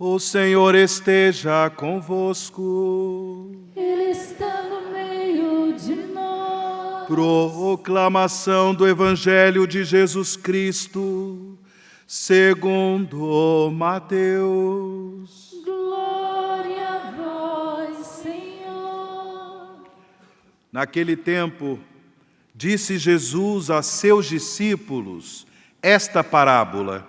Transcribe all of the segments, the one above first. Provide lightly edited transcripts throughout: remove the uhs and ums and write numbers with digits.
O Senhor esteja convosco. Ele está no meio de nós. Proclamação do Evangelho de Jesus Cristo, segundo Mateus. Glória a vós, Senhor. Naquele tempo, disse Jesus a seus discípulos esta parábola: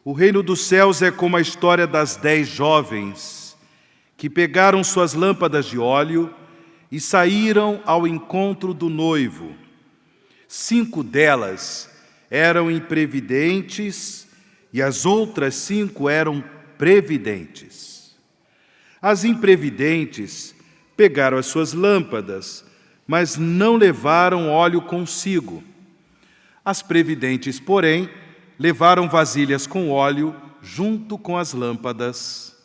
o reino dos céus é como a história das 10 jovens que pegaram suas lâmpadas de óleo e saíram ao encontro do noivo. 5 delas eram imprevidentes e as outras 5 eram previdentes. As imprevidentes pegaram as suas lâmpadas, mas não levaram óleo consigo. As previdentes, porém, levaram vasilhas com óleo junto com as lâmpadas.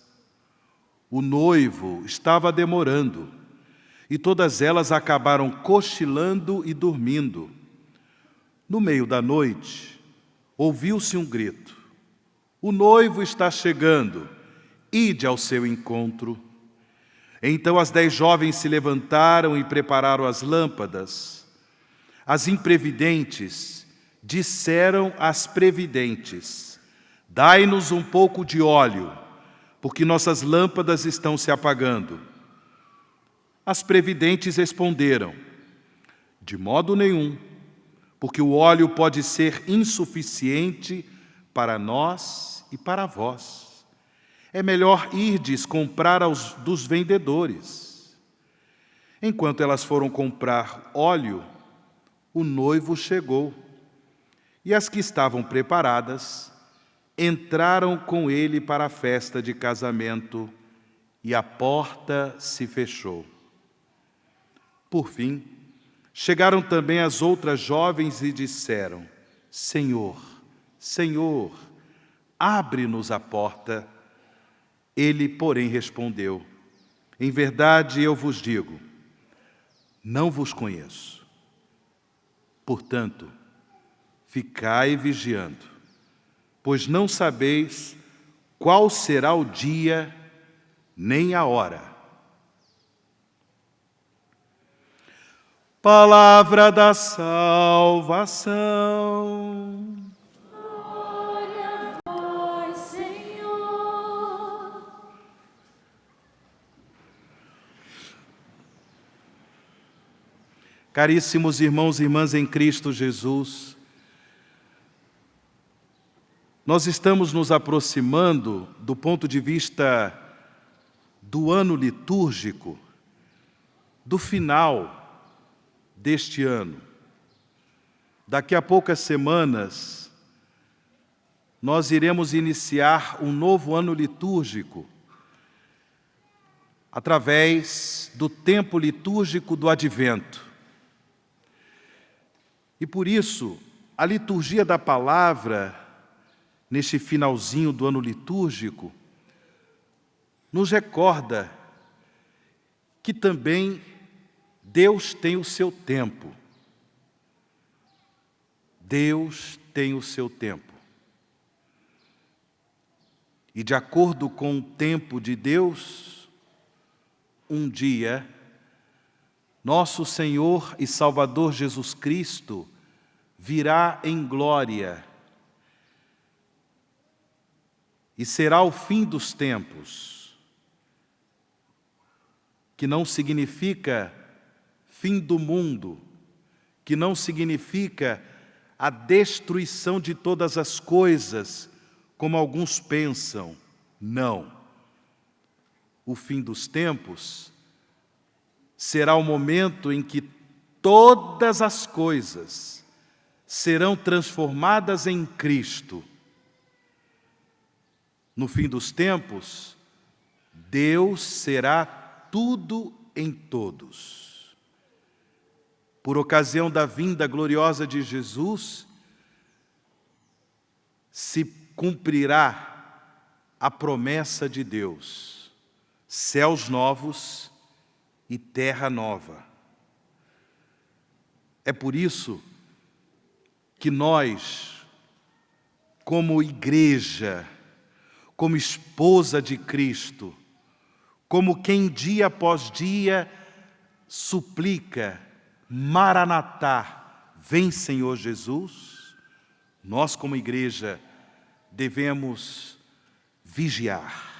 O noivo estava demorando, e todas elas acabaram cochilando e dormindo. No meio da noite, ouviu-se um grito: o noivo está chegando, ide ao seu encontro. Então as 10 jovens se levantaram e prepararam as lâmpadas. As imprevidentes disseram às previdentes: dai-nos um pouco de óleo, porque nossas lâmpadas estão se apagando. As previdentes responderam: de modo nenhum, porque o óleo pode ser insuficiente para nós e para vós. É melhor irdes comprar dos vendedores. Enquanto elas foram comprar óleo, o noivo chegou. E as que estavam preparadas entraram com ele para a festa de casamento, e a porta se fechou. Por fim, chegaram também as outras jovens e disseram: Senhor, Senhor, abre-nos a porta. Ele, porém, respondeu: em verdade eu vos digo, não vos conheço. Portanto, ficai vigiando, pois não sabeis qual será o dia nem a hora. Palavra da salvação. Glória a vós, Senhor. Caríssimos irmãos e irmãs em Cristo Jesus, nós estamos nos aproximando, do ponto de vista do ano litúrgico, do final deste ano. Daqui a poucas semanas, nós iremos iniciar um novo ano litúrgico, através do tempo litúrgico do Advento. E por isso, a liturgia da palavra, neste finalzinho do ano litúrgico, nos recorda que também Deus tem o seu tempo. Deus tem o seu tempo. E de acordo com o tempo de Deus, um dia, nosso Senhor e Salvador Jesus Cristo virá em glória e será o fim dos tempos, que não significa fim do mundo, que não significa a destruição de todas as coisas, como alguns pensam. Não. O fim dos tempos será o momento em que todas as coisas serão transformadas em Cristo. No fim dos tempos, Deus será tudo em todos. Por ocasião da vinda gloriosa de Jesus, se cumprirá a promessa de Deus: céus novos e terra nova. É por isso que nós, como igreja, como esposa de Cristo, como quem dia após dia suplica: Maranatá, vem Senhor Jesus, nós como igreja devemos vigiar.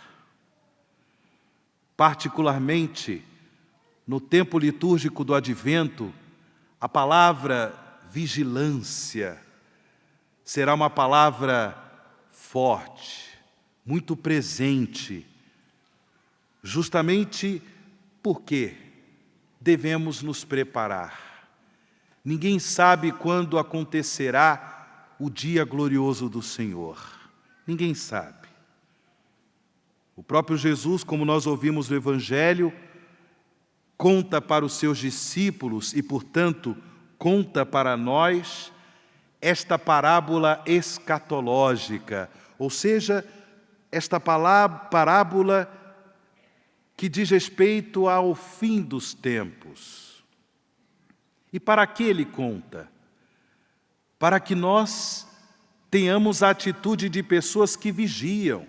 Particularmente no tempo litúrgico do Advento, a palavra vigilância será uma palavra forte, muito presente, justamente porque devemos nos preparar. Ninguém sabe quando acontecerá o dia glorioso do Senhor. Ninguém sabe. O próprio Jesus, como nós ouvimos no Evangelho, conta para os seus discípulos e, portanto, conta para nós esta parábola escatológica, ou seja, esta parábola que diz respeito ao fim dos tempos. E para que ele conta? Para que nós tenhamos a atitude de pessoas que vigiam,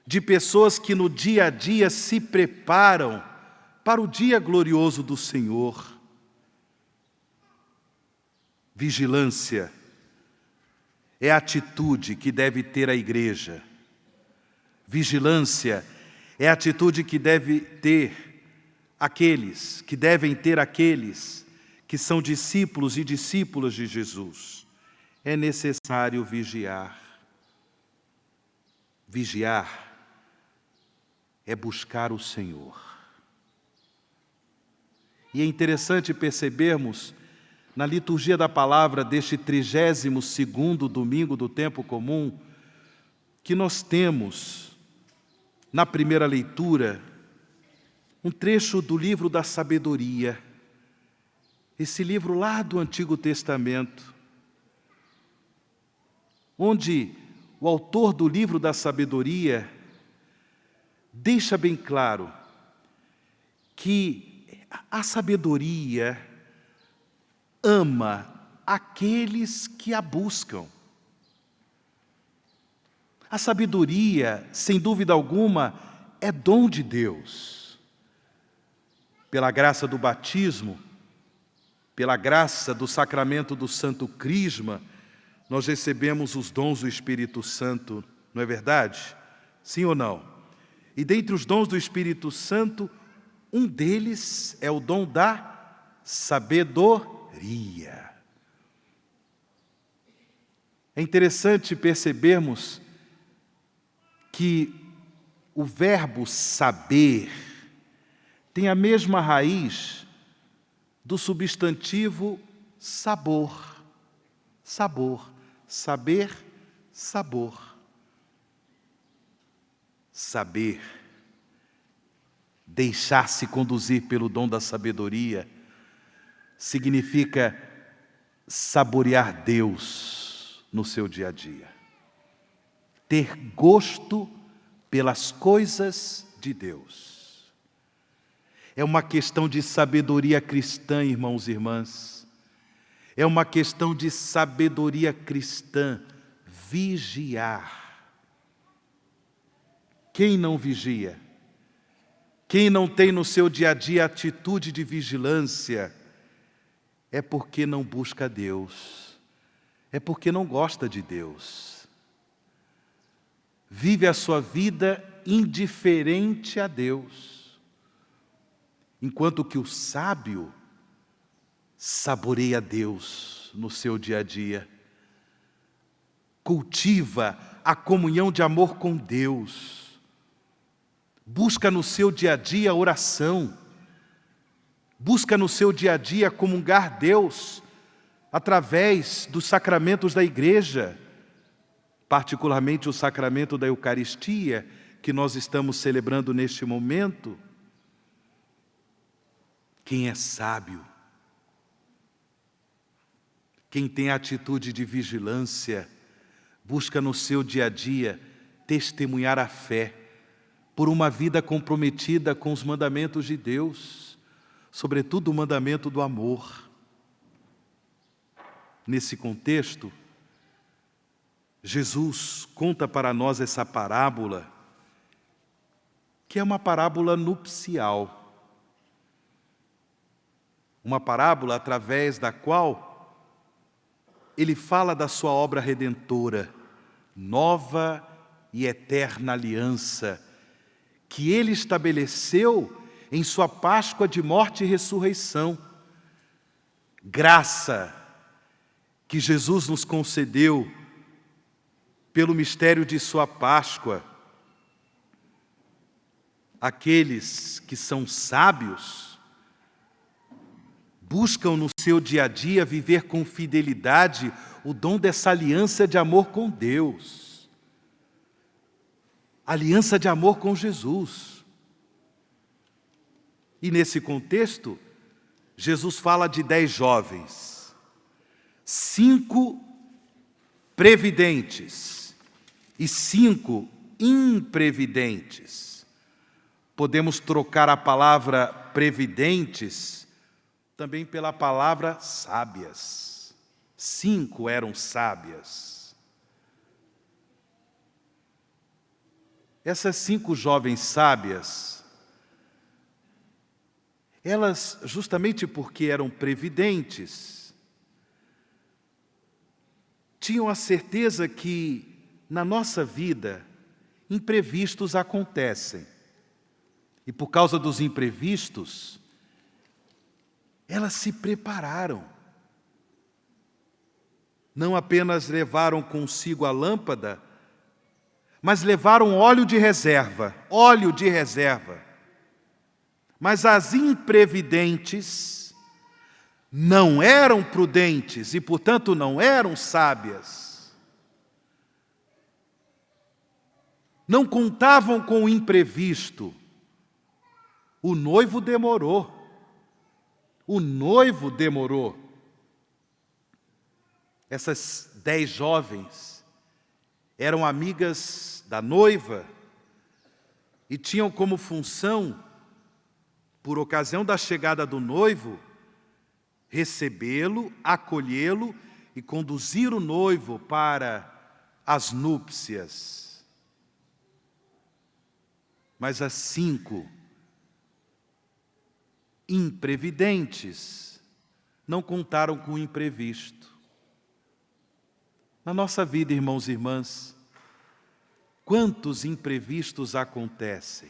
de pessoas que no dia a dia se preparam para o dia glorioso do Senhor. Vigilância é a atitude que deve ter a igreja. Vigilância é a atitude que deve ter aqueles, que devem ter aqueles que são discípulos e discípulas de Jesus. É necessário vigiar. Vigiar é buscar o Senhor. E é interessante percebermos na liturgia da palavra deste 32º domingo do tempo comum, que nós temos, na primeira leitura, um trecho do livro da sabedoria, esse livro lá do Antigo Testamento, onde o autor do livro da sabedoria deixa bem claro que a sabedoria ama aqueles que a buscam. A sabedoria, sem dúvida alguma, é dom de Deus. Pela graça do batismo, pela graça do sacramento do Santo Crisma, nós recebemos os dons do Espírito Santo, não é verdade? Sim ou não? E dentre os dons do Espírito Santo, um deles é o dom da sabedoria. É interessante percebermos que o verbo saber tem a mesma raiz do substantivo sabor. Sabor. Saber, sabor. Saber. Deixar-se conduzir pelo dom da sabedoria significa saborear Deus no seu dia a dia. Ter gosto pelas coisas de Deus. É uma questão de sabedoria cristã, irmãos e irmãs. É uma questão de sabedoria cristã, vigiar. Quem não vigia? Quem não tem no seu dia a dia atitude de vigilância, é porque não busca Deus, é porque não gosta de Deus. Vive a sua vida indiferente a Deus, enquanto que o sábio saboreia Deus no seu dia a dia, cultiva a comunhão de amor com Deus, busca no seu dia a dia a oração, busca no seu dia a dia comungar Deus através dos sacramentos da igreja, particularmente o sacramento da Eucaristia, que nós estamos celebrando neste momento. Quem é sábio, quem tem a atitude de vigilância, busca no seu dia a dia testemunhar a fé por uma vida comprometida com os mandamentos de Deus, sobretudo o mandamento do amor. Nesse contexto, Jesus conta para nós essa parábola, que é uma parábola nupcial. Uma parábola através da qual ele fala da sua obra redentora, nova e eterna aliança, que ele estabeleceu em sua Páscoa de morte e ressurreição. Graça que Jesus nos concedeu pelo mistério de sua Páscoa. Aqueles que são sábios buscam no seu dia a dia viver com fidelidade o dom dessa aliança de amor com Deus. Aliança de amor com Jesus. E nesse contexto, Jesus fala de 10 jovens, 5 previdentes e 5 imprevidentes. Podemos trocar a palavra previdentes também pela palavra sábias. 5 eram sábias. Essas 5 jovens sábias, elas, justamente porque eram previdentes, tinham a certeza que, na nossa vida, imprevistos acontecem. E por causa dos imprevistos, elas se prepararam. Não apenas levaram consigo a lâmpada, mas levaram óleo de reserva. Óleo de reserva. Mas as imprevidentes não eram prudentes e, portanto, não eram sábias. Não contavam com o imprevisto. O noivo demorou. O noivo demorou. Essas 10 jovens eram amigas da noiva e tinham como função, por ocasião da chegada do noivo, recebê-lo, acolhê-lo e conduzir o noivo para as núpcias. Mas as 5 imprevidentes não contaram com o imprevisto. Na nossa vida, irmãos e irmãs, quantos imprevistos acontecem?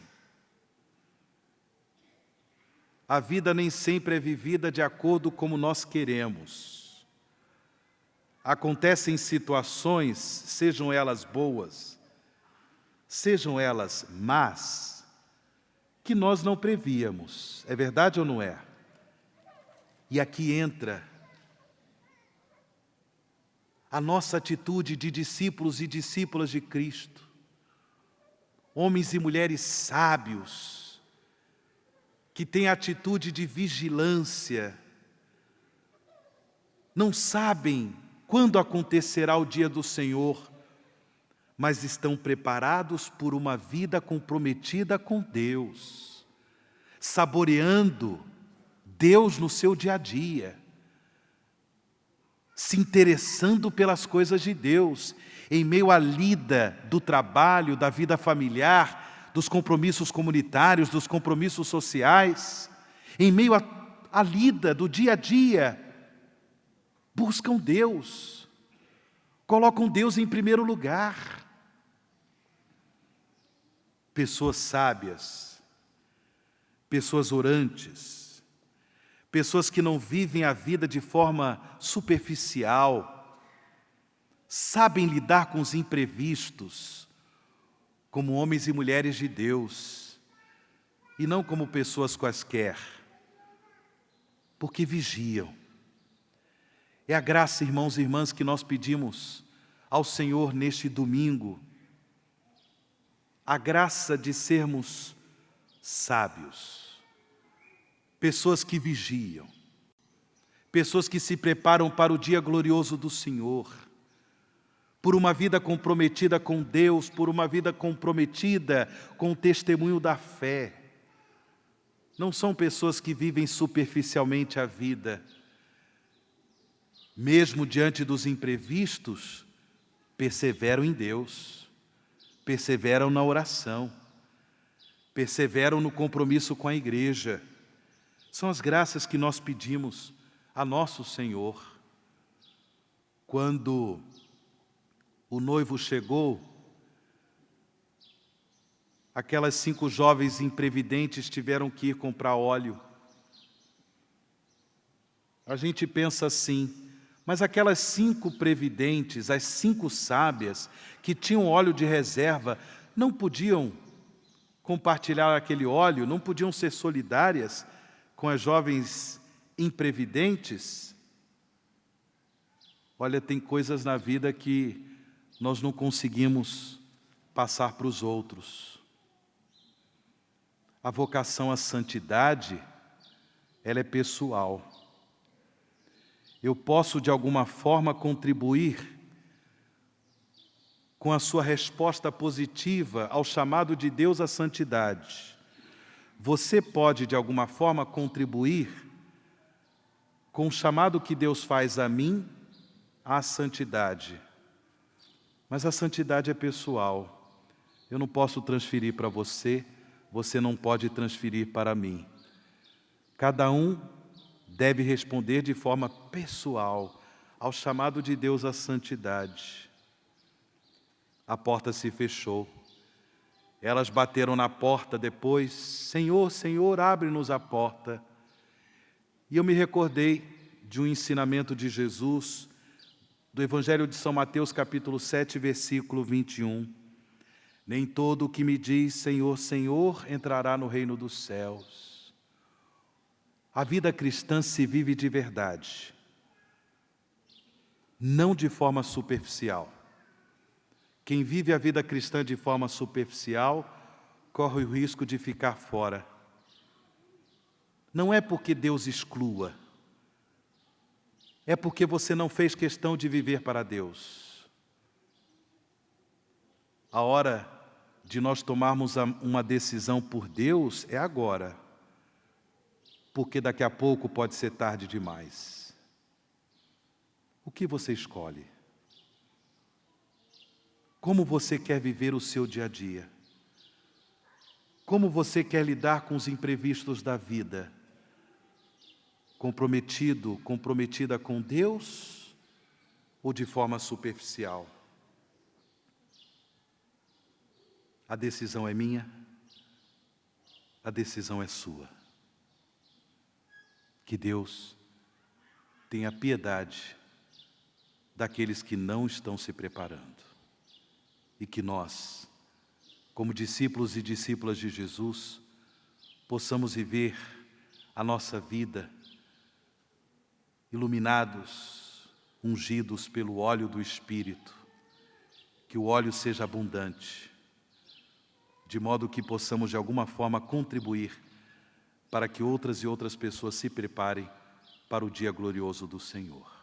A vida nem sempre é vivida de acordo como nós queremos. Acontecem situações, sejam elas boas, sejam elas más, que nós não prevíamos. É verdade ou não é? E aqui entra a nossa atitude de discípulos e discípulas de Cristo. Homens e mulheres sábios, que têm atitude de vigilância, não sabem quando acontecerá o dia do Senhor, mas estão preparados por uma vida comprometida com Deus, saboreando Deus no seu dia a dia, se interessando pelas coisas de Deus, em meio à lida do trabalho, da vida familiar, dos compromissos comunitários, dos compromissos sociais, em meio à lida do dia a dia, buscam Deus, colocam Deus em primeiro lugar. Pessoas sábias, pessoas orantes, pessoas que não vivem a vida de forma superficial, sabem lidar com os imprevistos, como homens e mulheres de Deus, e não como pessoas quaisquer, porque vigiam. É a graça, irmãos e irmãs, que nós pedimos ao Senhor neste domingo, a graça de sermos sábios, pessoas que vigiam, pessoas que se preparam para o dia glorioso do Senhor, por uma vida comprometida com Deus, por uma vida comprometida com o testemunho da fé. Não são pessoas que vivem superficialmente a vida. Mesmo diante dos imprevistos, perseveram em Deus, perseveram na oração, perseveram no compromisso com a igreja. São as graças que nós pedimos a nosso Senhor. Quando o noivo chegou, aquelas 5 jovens imprevidentes tiveram que ir comprar óleo. A gente pensa assim, mas aquelas 5 previdentes, as 5 sábias, que tinham óleo de reserva, não podiam compartilhar aquele óleo, não podiam ser solidárias com as jovens imprevidentes? Olha, tem coisas na vida que nós não conseguimos passar para os outros. A vocação à santidade, ela é pessoal. Eu posso, de alguma forma, contribuir com a sua resposta positiva ao chamado de Deus à santidade. Você pode, de alguma forma, contribuir com o chamado que Deus faz a mim à santidade. Mas a santidade é pessoal. Eu não posso transferir para você, você não pode transferir para mim. Cada um deve responder de forma pessoal ao chamado de Deus à santidade. A porta se fechou. Elas bateram na porta depois, Senhor, Senhor, abre-nos a porta. E eu me recordei de um ensinamento de Jesus, do Evangelho de São Mateus, capítulo 7, versículo 21. Nem todo o que me diz Senhor, Senhor, entrará no reino dos céus. A vida cristã se vive de verdade, não de forma superficial. Quem vive a vida cristã de forma superficial corre o risco de ficar fora. Não é porque Deus exclua, é porque você não fez questão de viver para Deus. A hora de nós tomarmos uma decisão por Deus é agora, porque daqui a pouco pode ser tarde demais. O que você escolhe? Como você quer viver o seu dia a dia? Como você quer lidar com os imprevistos da vida? Comprometido, comprometida com Deus ou de forma superficial? A decisão é minha, a decisão é sua. Que Deus tenha piedade daqueles que não estão se preparando. E que nós, como discípulos e discípulas de Jesus, possamos viver a nossa vida iluminados, ungidos pelo óleo do Espírito, que o óleo seja abundante, de modo que possamos de alguma forma contribuir para que outras e outras pessoas se preparem para o dia glorioso do Senhor.